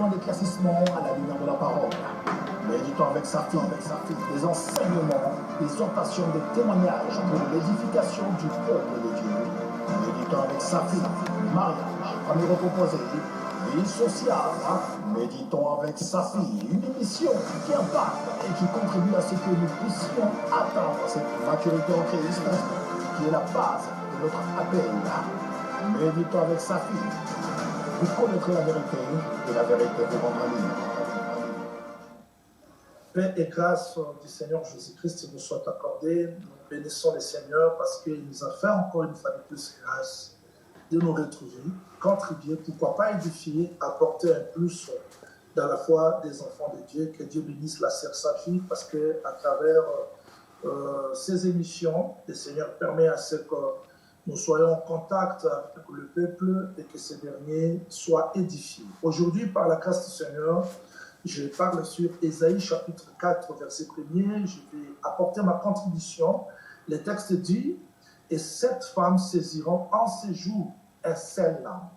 besoin d'éclaircissement à la lumière de la parole. Méditons avec sa fille, des enseignements, des exhortations, des témoignages pour l'édification du peuple de Dieu. Méditons avec sa fille, mariage, famille recomposée, vie sociale. Méditons avec sa fille, une émission qui impacte et qui contribue à ce que nous puissions atteindre cette maturité en Christ, qui est la base de notre appel. Méditons avec sa fille. Vous connaîtrez la vérité et la vérité vous rendra libre. Paix et grâce du Seigneur Jésus-Christ nous soient accordées. Nous bénissons le Seigneur parce qu'il nous a fait encore une fois de plus grâce de nous retrouver, contribuer, pourquoi pas édifier, apporter un plus dans la foi des enfants de Dieu. Que Dieu bénisse la sœur Safi parce qu'à travers ces émissions, le Seigneur permet à ce que nous soyons en contact avec le peuple et que ce dernier soit édifié. Aujourd'hui, par la grâce du Seigneur, je parle sur Ésaïe chapitre 4, verset 1er. Je vais apporter ma contribution. Le texte dit « Et 7 femmes saisiront en ces jours un seul âme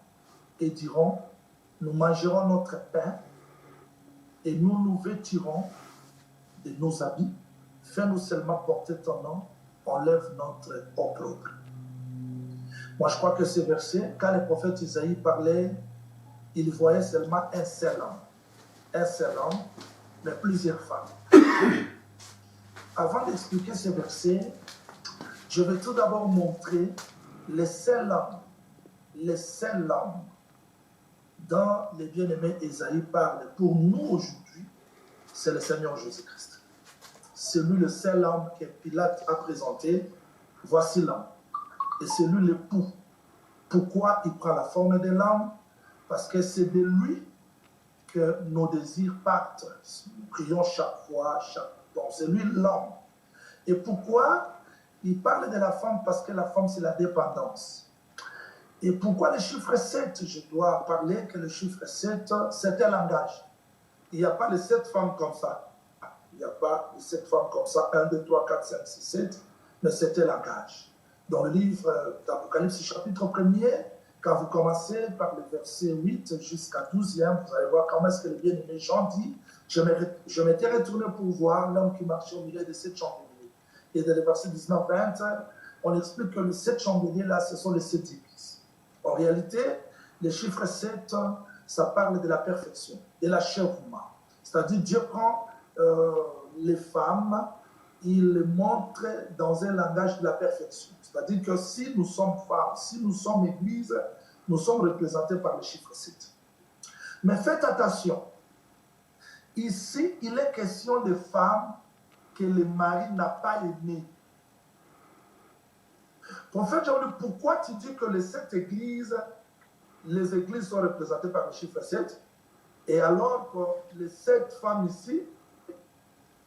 et diront « Nous mangerons notre pain et nous nous vêtirons de nos habits. Fais-nous seulement porter ton nom, enlève notre opprobre. » Moi, je crois que ce verset, quand le prophète Isaïe parlait, il voyait seulement un seul homme. Un seul homme, mais plusieurs femmes. Avant d'expliquer ce verset, je vais tout d'abord montrer le seul homme dont le bien-aimé Isaïe parle pour nous aujourd'hui, c'est le Seigneur Jésus-Christ. C'est lui le seul homme que Pilate a présenté. Voici l'homme. Et c'est lui l'époux. Pourquoi il prend la forme de l'homme? Parce que c'est de lui que nos désirs partent. Nous prions chaque fois, c'est lui l'homme. Et pourquoi il parle de la femme? Parce que la femme, c'est la dépendance. Et pourquoi le chiffre 7? Je dois parler que le chiffre 7, c'est un langage. Il n'y a pas les 7 femmes comme ça. Il n'y a pas les 7 femmes comme ça, 1, 2, 3, 4, 5, 6, 7, mais c'est un langage. Dans le livre d'Apocalypse, chapitre 1er, quand vous commencez par le verset 8 jusqu'à 12e, vous allez voir comment est-ce que le bien-aimé Jean dit « Je m'étais retourné pour voir l'homme qui marchait au milieu de 7 chandeliers. » Et dans le verset 19-20, on explique que les 7 chandeliers-là, ce sont les 7 églises. En réalité, le chiffre 7, ça parle de la perfection, de l'achèvement. C'est-à-dire Dieu prend les femmes, il les montre dans un langage de la perfection. C'est-à-dire que si nous sommes femmes, si nous sommes église, nous sommes représentés par le chiffre 7. Mais faites attention. Ici, il est question de femmes que le mari n'a pas aimées. Prophète Jean-Luc, pourquoi tu dis que les 7 églises, les églises sont représentées par le chiffre 7, et alors que les 7 femmes ici,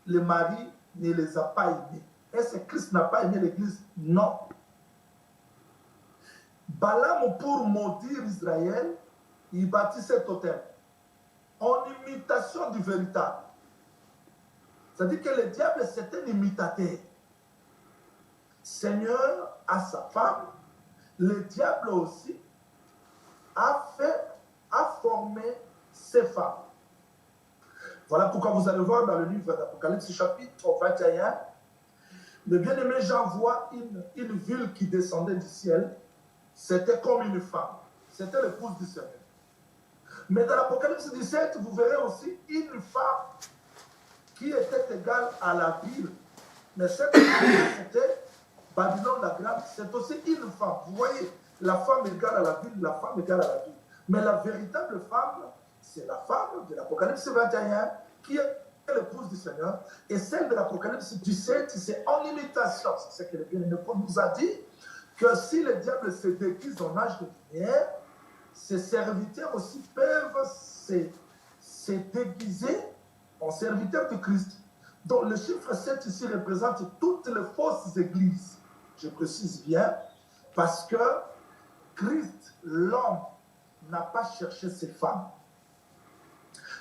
le mari ne les a pas aimées? Est-ce que Christ n'a pas aimé l'église? Non. Balaam, pour maudire Israël, il bâtit cet autel en imitation du véritable. C'est-à-dire que le diable, c'est un imitateur. Seigneur a sa femme, le diable aussi a formé ses femmes. Voilà pourquoi vous allez voir dans le livre d'Apocalypse chapitre 21, le bien-aimé Jean voit une ville qui descendait du ciel. C'était comme une femme. C'était l'épouse du Seigneur. Mais dans l'Apocalypse 17, vous verrez aussi une femme qui était égale à la ville. Mais cette ville, c'était Babylone la Grande. C'est aussi une femme. Vous voyez, la femme égale à la ville, la femme égale à la ville. Mais la véritable femme, c'est la femme de l'Apocalypse 21 qui est l'épouse du Seigneur. Et celle de l'Apocalypse 17, c'est en imitation. C'est ce que le bien-aimé Paul nous a dit, que si le diable se déguise en âge de lumière, ses serviteurs aussi peuvent se déguiser en serviteurs de Christ. Donc le chiffre 7 ici représente toutes les fausses églises. Je précise bien, parce que Christ, l'homme, n'a pas cherché ces femmes.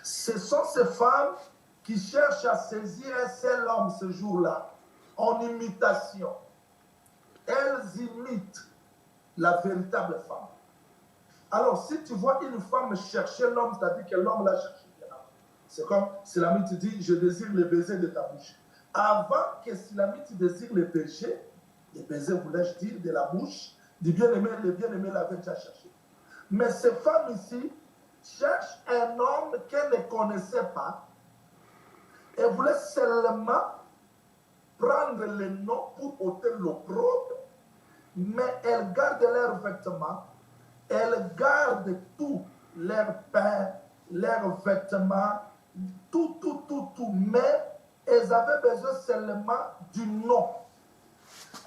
Ce sont ces femmes qui cherchent à saisir un seul homme ce jour-là, en imitation. Elles imitent la véritable femme. Alors, si tu vois une femme chercher l'homme, c'est-à-dire que l'homme l'a cherché. C'est comme Silamite dit, je désire le baiser de ta bouche. Avant que Silamite désire le baiser voulais-je dire, de la bouche du bien-aimé, le bien-aimé l'avait déjà cherché. Mais cette femme ici cherche un homme qu'elle ne connaissait pas et voulait seulement prendre le nom pour ôter l'opprobre, mais elle garde leurs vêtements, elle garde tout, leur pain, leurs vêtements, tout, mais elles avaient besoin seulement du nom.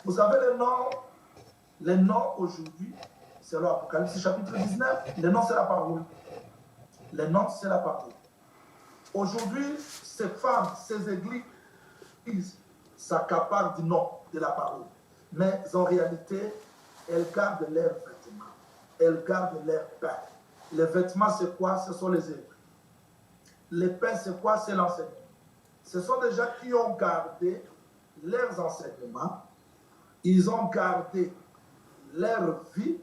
Vous savez les noms aujourd'hui, c'est l'Apocalypse chapitre 19, les noms c'est la parole. Les noms c'est la parole. Aujourd'hui, ces femmes, ces églises s'accaparent du nom de la parole. Mais en réalité, elles gardent leurs vêtements. Elles gardent leur pain. Les vêtements, c'est quoi? Ce sont les œuvres. Les pains, c'est quoi? C'est l'enseignement. Ce sont des gens qui ont gardé leurs enseignements. Ils ont gardé leur vie,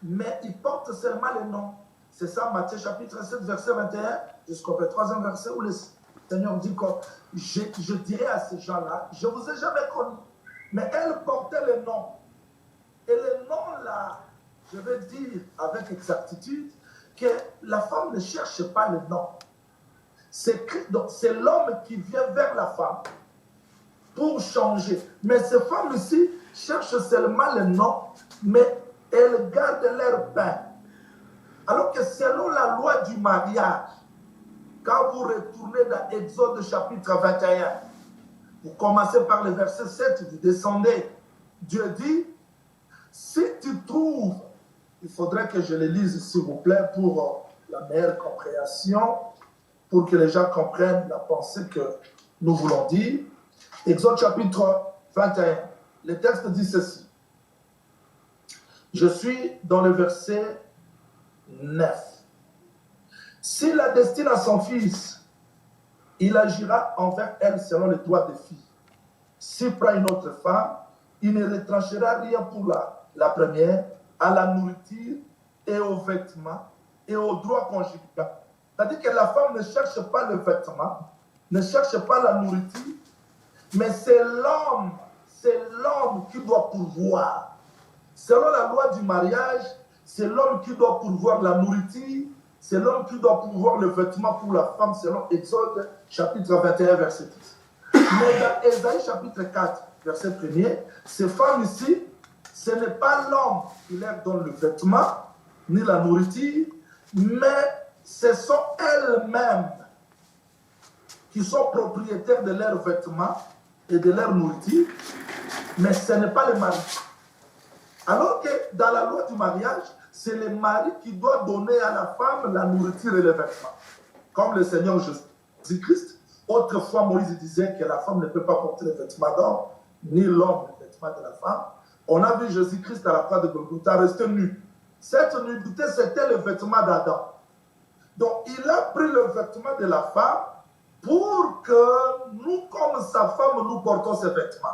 mais ils portent seulement les noms. C'est ça, Matthieu chapitre 7, verset 21, jusqu'au 3e verset, où le Seigneur dit que je dirais à ces gens-là, je ne vous ai jamais connus, mais elles portaient les noms. Et les noms-là, je vais dire avec exactitude que la femme ne cherche pas les noms. C'est l'homme qui vient vers la femme pour changer. Mais ces femmes ici cherchent seulement les noms, mais elles gardent leur pain. Alors que selon la loi du mariage, quand vous retournez dans Exode chapitre 21, vous commencez par le verset 7, vous descendez, Dieu dit, si tu trouves, il faudrait que je le lise s'il vous plaît pour la meilleure compréhension, pour que les gens comprennent la pensée que nous voulons dire. Exode chapitre 21, le texte dit ceci. Je suis dans le verset 9. S'il la destine à son fils, il agira envers elle selon les droits des filles. S'il prend une autre femme, il ne retranchera rien pour la première, à la nourriture et aux vêtements et aux droits conjugaux. C'est-à-dire que la femme ne cherche pas le vêtement, ne cherche pas la nourriture, mais c'est l'homme qui doit pourvoir. Selon la loi du mariage, c'est l'homme qui doit pourvoir la nourriture, c'est l'homme qui doit pourvoir le vêtement pour la femme, selon Exode chapitre 21, verset 10. Mais dans Ésaïe chapitre 4, verset 1er, ces femmes ici, ce n'est pas l'homme qui leur donne le vêtement, ni la nourriture, mais ce sont elles-mêmes qui sont propriétaires de leurs vêtements et de leur nourriture, mais ce n'est pas le mari. Alors que dans la loi du mariage, c'est le mari qui doit donner à la femme la nourriture et les vêtements. Comme le Seigneur Jésus-Christ, autrefois Moïse disait que la femme ne peut pas porter les vêtements d'homme, ni l'homme les vêtements de la femme. On a vu Jésus-Christ à la croix de Golgotha rester nu. Cette nudité, c'était le vêtement d'Adam. Donc, il a pris le vêtement de la femme pour que nous, comme sa femme, nous portons ses vêtements.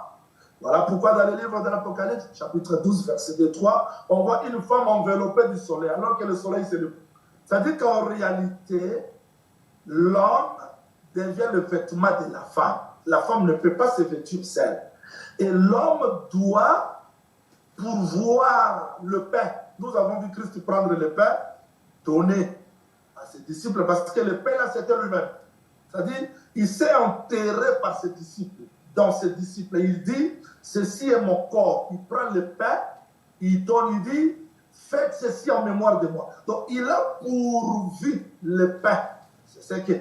Voilà pourquoi dans le livre de l'Apocalypse, chapitre 12, verset 2-3, on voit une femme enveloppée du soleil, alors que le soleil se lève. C'est-à-dire qu'en réalité, l'homme devient le vêtement de la femme. La femme ne peut pas se vêtir seule. Et l'homme doit pourvoir le pain. Nous avons vu Christ prendre le pain, donner à ses disciples, parce que le pain là, c'était lui-même. C'est-à-dire, il s'est enterré par ses disciples. Dans ses disciples, il dit, ceci est mon corps. Il prend le pain, il donne, il dit, faites ceci en mémoire de moi. Donc, il a pourvu le pain. C'est ce que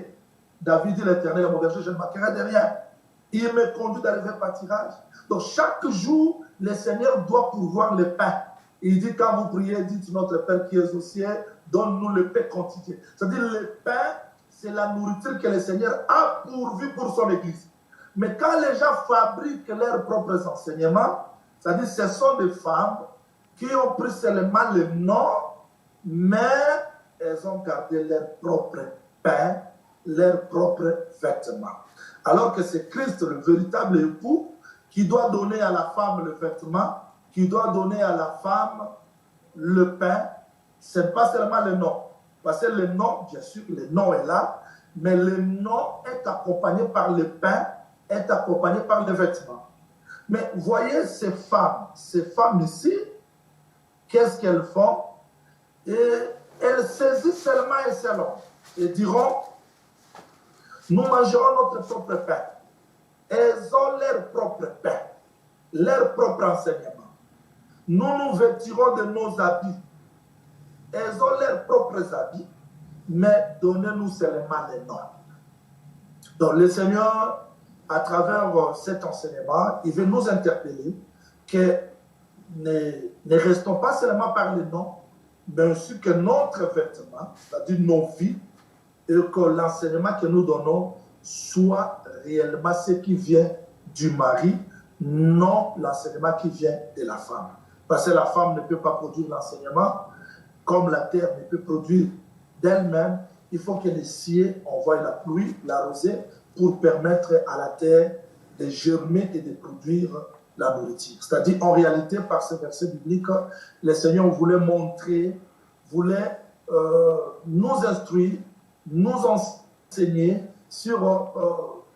David dit, l'Éternel est mon berger, je ne manquerai de rien. Il me conduit dans les verts pâtirages. Donc, chaque jour, le Seigneur doit pourvoir le pain. Il dit, quand vous priez, dites, notre Père qui est aux cieux, donne-nous le pain quotidien. C'est-à-dire, le pain, c'est la nourriture que le Seigneur a pourvue pour son Église. Mais quand les gens fabriquent leurs propres enseignements, c'est-à-dire ce sont des femmes qui ont pris seulement le nom, mais elles ont gardé leur propre pain, leurs propres vêtements. Alors que c'est Christ, le véritable époux, qui doit donner à la femme le vêtement, qui doit donner à la femme le pain Ce n'est pas seulement le nom. Parce que le nom, bien sûr, le nom est là, mais le nom est accompagné par le pain, est accompagné par les vêtements. Mais voyez ces femmes ici, qu'est-ce qu'elles font? Et elles saisissent seulement un seul homme et diront, nous mangerons notre propre pain. Elles ont leur propre pain, leur propre enseignement. Nous nous vêtirons de nos habits. Elles ont leurs propres habits, mais donnez-nous seulement les noms. Donc le Seigneur, à travers cet enseignement, il veut nous interpeller que ne restons pas seulement par les noms, mais aussi que notre vêtement, c'est-à-dire nos vies, et que l'enseignement que nous donnons soit réellement ce qui vient du mari, non l'enseignement qui vient de la femme. Parce que la femme ne peut pas produire l'enseignement, comme la terre ne peut produire d'elle-même. Il faut que les cieux envoient la pluie, la rosée, pour permettre à la terre de germer et de produire la nourriture. C'est-à-dire, en réalité, par ce verset biblique, le Seigneur voulait montrer, voulait nous instruire, nous enseigner sur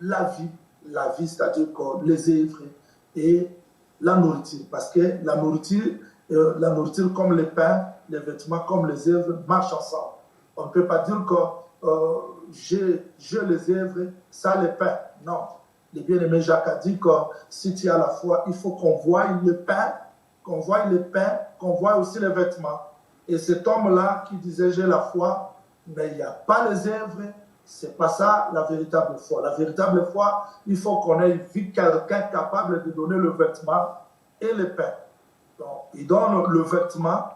la vie, c'est-à-dire les œuvres et la nourriture. Parce que la nourriture comme le pain, les vêtements comme les œuvres marchent ensemble. On ne peut pas dire que j'ai les œuvres, ça le pain. Non. Le bien-aimé Jacques a dit que si tu as la foi, il faut qu'on voie le pain, qu'on voie aussi les vêtements. Et cet homme-là qui disait j'ai la foi, mais il n'y a pas les œuvres, c'est pas ça la véritable foi. La véritable foi, il faut qu'on ait vu quelqu'un capable de donner le vêtement et le pain. Donc, il donne le vêtement.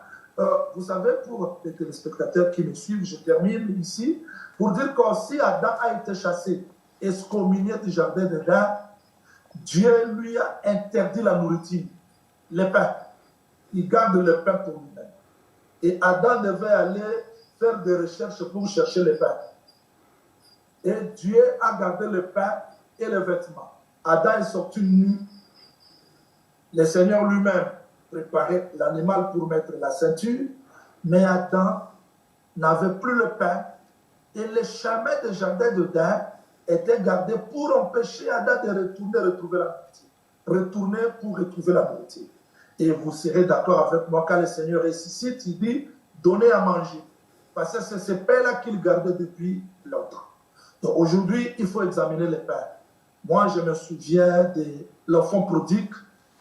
Vous savez, pour les téléspectateurs qui me suivent, je termine ici, pour dire que si Adam a été chassé, excommunié du jardin d'Éden, Dieu lui a interdit la nourriture, le pain. Il garde le pain pour lui-même. Et Adam devait aller faire des recherches pour chercher le pain. Et Dieu a gardé le pain et le vêtement. Adam est sorti nu. Le Seigneur lui-même préparait l'animal pour mettre la ceinture, mais Adam n'avait plus le pain et le chemin du jardin d'Éden était gardé pour empêcher Adam de retrouver la nourriture. Retourner pour retrouver la nourriture. Et vous serez d'accord avec moi, quand le Seigneur ressuscite, il dit, donnez à manger. Parce que c'est ce pain-là qu'il gardait depuis longtemps. Donc aujourd'hui, il faut examiner le pain. Moi, je me souviens de l'enfant prodigue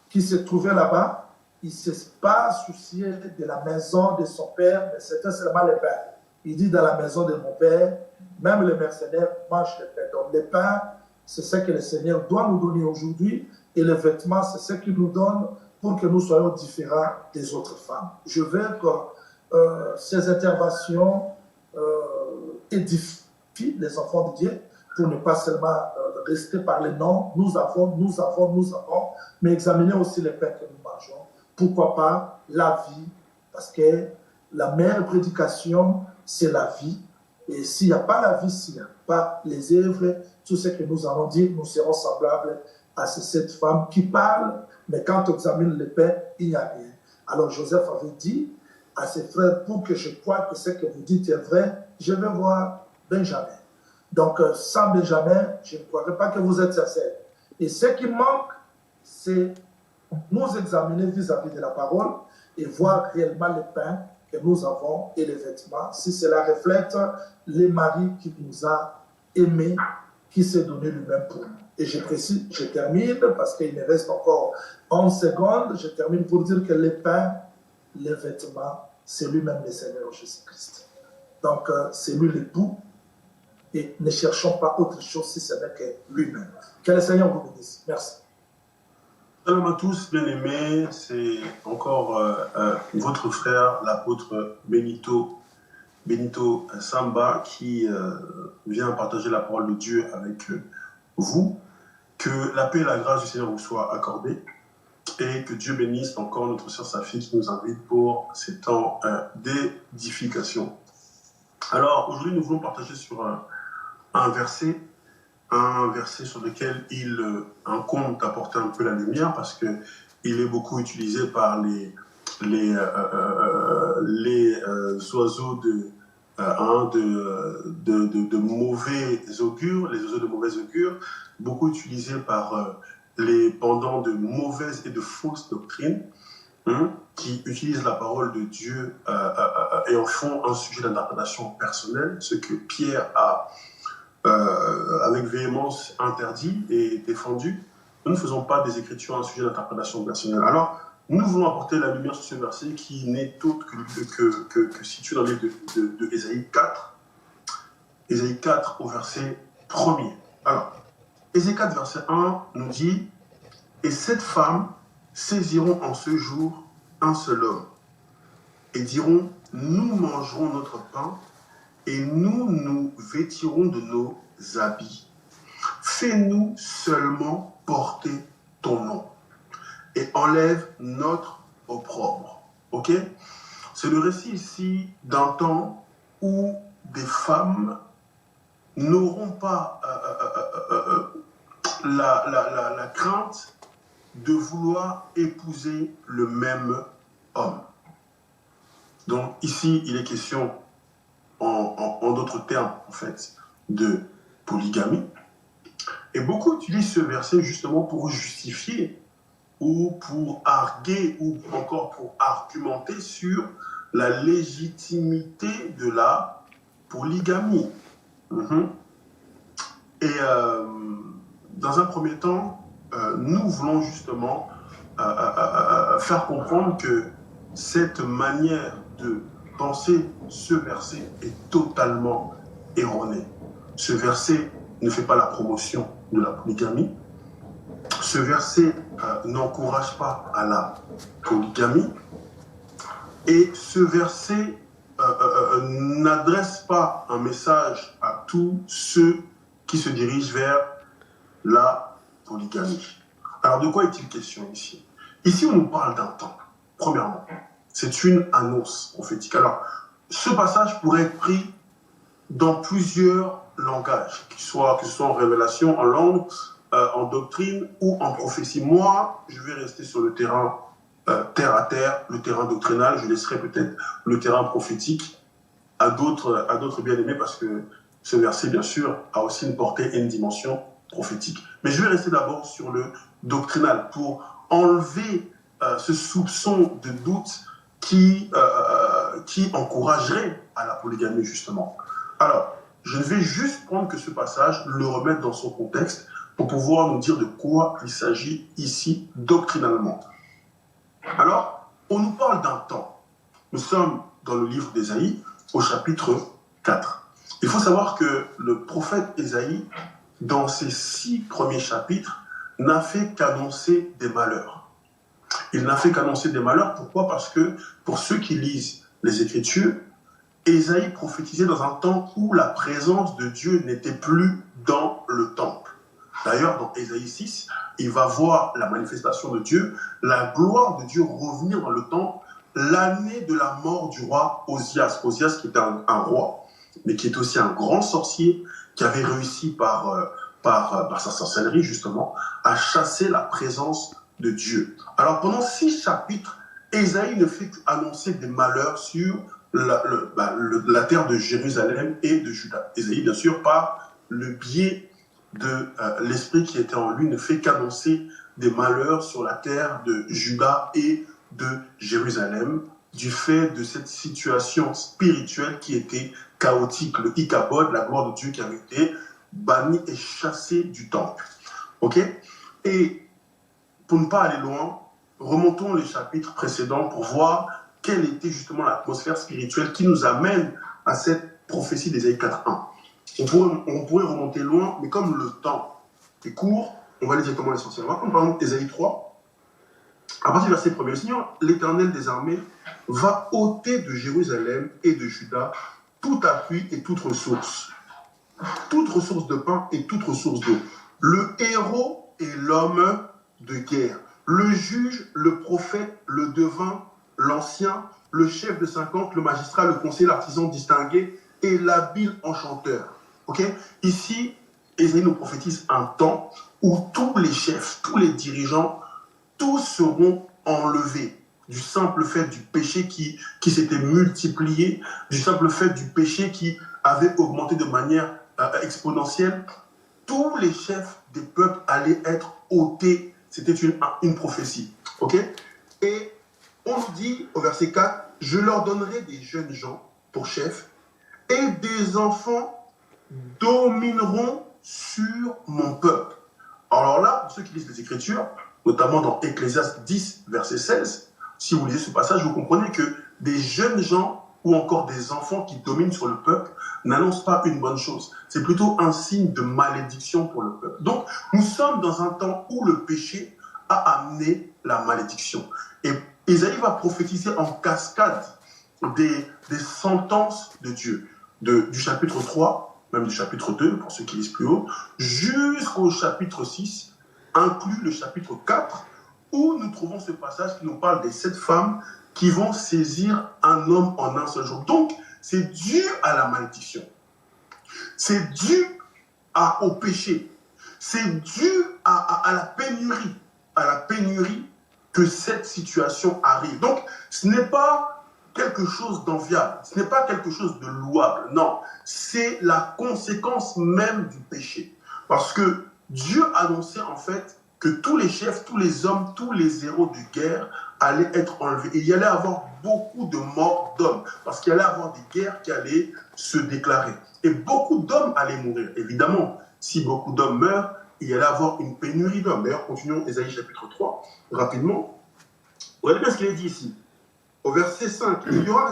qui se trouvait là-bas. Il ne s'est pas soucié de la maison de son père, mais c'était seulement le pain. Il dit, dans la maison de mon père, même les mercenaires mangent le pain. Donc le pain, c'est ce que le Seigneur doit nous donner aujourd'hui. Et le vêtement, c'est ce qu'il nous donne pour que nous soyons différents des autres femmes. Je veux que ces interventions édifient les enfants de Dieu pour ne pas seulement rester par les noms, nous avons, mais examiner aussi les pains que nous mangeons. Pourquoi pas la vie, parce que la meilleure prédication, c'est la vie. Et s'il n'y a pas la vie, s'il n'y a pas les œuvres, tout ce que nous allons dire, nous serons semblables à cette femme qui parle, mais quand on examine le pain, il n'y a rien. Alors Joseph avait dit à ses frères, pour que je croie que ce que vous dites est vrai, je vais voir Benjamin. Donc, sans Benjamin, je ne croirais pas que vous êtes sincères. Et ce qui manque, c'est nous examiner vis-à-vis de la parole et voir réellement le pain que nous avons et les vêtements, si cela reflète le mari qui nous a aimés, qui s'est donné lui-même pour nous. Et je précise, je termine, parce qu'il me reste encore 11 secondes, je termine pour dire que le pain, les vêtements, c'est lui-même le Seigneur Jésus-Christ. Donc, c'est lui l'époux, et ne cherchons pas autre chose si ce n'est que lui-même. Que le Seigneur vous bénisse. Merci. Salam à tous, bien-aimés, c'est encore votre frère, l'apôtre Benito Samba, qui vient partager la parole de Dieu avec vous. Que la paix et la grâce du Seigneur vous soient accordées et que Dieu bénisse encore notre sœur Safi qui nous invite pour ces temps d'édification. Alors, aujourd'hui, nous voulons partager sur un verset sur lequel il incombe d'apporter un peu la lumière parce qu'il est beaucoup utilisé par les oiseaux de mauvais augure, les oiseaux de mauvais augure, beaucoup utilisés par les pendants de mauvaises et de fausses doctrines, qui utilisent la parole de Dieu et en font un sujet d'interprétation personnelle, ce que Pierre a avec véhémence interdit et défendu. Nous ne faisons pas des Écritures un sujet d'interprétation personnelle. Alors, nous voulons apporter la lumière sur ce verset qui n'est autre que situé dans le livre de Ésaïe 4. Ésaïe 4 au verset 1er. Alors, Ésaïe 4 verset 1 nous dit « Et cette femme saisiront en ce jour un seul homme et diront « Nous mangerons notre pain et nous nous vêtirons de nos habits. Fais-nous seulement porter ton nom et enlève notre opprobre. » Ok? C'est le récit ici d'un temps où des femmes n'auront pas la crainte de vouloir épouser le même homme. Donc ici, il est question, en d'autres termes, en fait, de polygamie. Et beaucoup utilisent ce verset justement pour justifier ou pour arguer ou encore pour argumenter sur la légitimité de la polygamie. Et dans un premier temps, nous voulons justement faire comprendre que cette manière de penser ce verset est totalement erronée. Ce verset ne fait pas la promotion de la polygamie. Ce verset n'encourage pas à la polygamie. Et ce verset n'adresse pas un message à tous ceux qui se dirigent vers la polygamie. Alors, de quoi est-il question ici? Ici, on nous parle d'un temps. Premièrement, c'est une annonce prophétique. Alors, ce passage pourrait être pris dans plusieurs langages, que ce soit en révélation, en langue, en doctrine ou en prophétie. Moi, je vais rester sur le terrain terre à terre, le terrain doctrinal. Je laisserai peut-être le terrain prophétique à d'autres bien-aimés, parce que ce verset, bien sûr, a aussi une portée et une dimension prophétique. Mais je vais rester d'abord sur le doctrinal pour enlever ce soupçon de doute qui encouragerait à la polygamie, justement. Alors, je vais juste prendre que ce passage, le remettre dans son contexte pour pouvoir nous dire de quoi il s'agit ici doctrinalement. Alors, on nous parle d'un temps. Nous sommes dans le livre d'Ésaïe, au chapitre 4. Il faut savoir que le prophète Ésaïe, dans ses 6 premiers chapitres, n'a fait qu'annoncer des malheurs. Il n'a fait qu'annoncer des malheurs. Pourquoi? Parce que pour ceux qui lisent les Écritures, Ésaïe prophétisait dans un temps où la présence de Dieu n'était plus dans le temple. D'ailleurs, dans Ésaïe 6, il va voir la manifestation de Dieu, la gloire de Dieu revenir dans le temple, l'année de la mort du roi Osias. Osias qui était un roi, mais qui est aussi un grand sorcier, qui avait réussi par sa sorcellerie, justement, à chasser la présence de Dieu. Alors, pendant 6 chapitres, Ésaïe ne fait qu'annoncer des malheurs sur la terre de Jérusalem et de Juda. Ésaïe, bien sûr, par le biais de l'esprit qui était en lui, ne fait qu'annoncer des malheurs sur la terre de Juda et de Jérusalem, du fait de cette situation spirituelle qui était chaotique, le Ichabod, la gloire de Dieu qui avait été bannie et chassée du temple. Ok? Et pour ne pas aller loin, remontons les chapitres précédents pour voir quelle était justement l'atmosphère spirituelle qui nous amène à cette prophétie d'Ésaïe 4.1. On pourrait remonter loin, mais comme le temps est court, on va aller directement à l'essentiel. On va prendre par exemple Ésaïe 3. À partir du verset 1er, le Seigneur, l'Éternel des armées, va ôter de Jérusalem et de Juda tout appui et toute ressource de pain et toute ressource d'eau. Le héros et l'homme de guerre, le juge, le prophète, le devin, l'ancien, le chef de 50, le magistrat, le conseiller, l'artisan distingué et l'habile enchanteur. Ok? Ici, Ésaïe nous prophétise un temps où tous les chefs, tous les dirigeants, tous seront enlevés. du simple fait du péché qui s'était multiplié, du simple fait du péché qui avait augmenté de manière exponentielle, tous les chefs des peuples allaient être ôtés. C'était une prophétie. Ok? Et on nous dit au verset 4, « Je leur donnerai des jeunes gens pour chefs et des enfants domineront sur mon peuple. » Alors là, pour ceux qui lisent les Écritures, notamment dans Ecclésiaste 10, verset 16, si vous lisez ce passage, vous comprenez que des jeunes gens ou encore des enfants qui dominent sur le peuple n'annoncent pas une bonne chose. C'est plutôt un signe de malédiction pour le peuple. Donc, nous sommes dans un temps où le péché a amené la malédiction. Et Isaïe va prophétiser en cascade des sentences de Dieu, du chapitre 3, même du chapitre 2, pour ceux qui lisent plus haut, jusqu'au chapitre 6, inclus le chapitre 4, où nous trouvons ce passage qui nous parle des 7 femmes qui vont saisir un homme en un seul jour. Donc, c'est dû à la malédiction. C'est dû au péché. C'est dû à la pénurie que cette situation arrive. Donc, ce n'est pas quelque chose d'enviable, ce n'est pas quelque chose de louable, non. C'est la conséquence même du péché. Parce que Dieu annonçait en fait que tous les chefs, tous les hommes, tous les héros de guerre allaient être enlevés. Et il y allait avoir beaucoup de morts d'hommes, parce qu'il y allait avoir des guerres qui allaient se déclarer. Et beaucoup d'hommes allaient mourir. Évidemment, si beaucoup d'hommes meurent, il y allait avoir une pénurie d'hommes. D'ailleurs, continuons Ésaïe chapitre 3, rapidement. Regardez bien ce qu'il est dit ici. Au verset 5, il y aura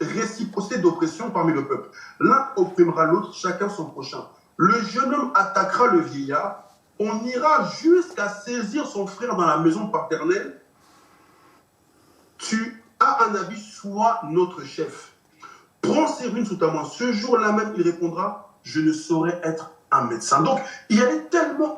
réciprocité d'oppression parmi le peuple. L'un opprimera l'autre, chacun son prochain. Le jeune homme attaquera le vieillard. On ira jusqu'à saisir son frère dans la maison paternelle. Tu as un habit, sois notre chef. Prends Séverine sous ta main. Ce jour-là même, il répondra, je ne saurais être un médecin. Donc, il y avait tellement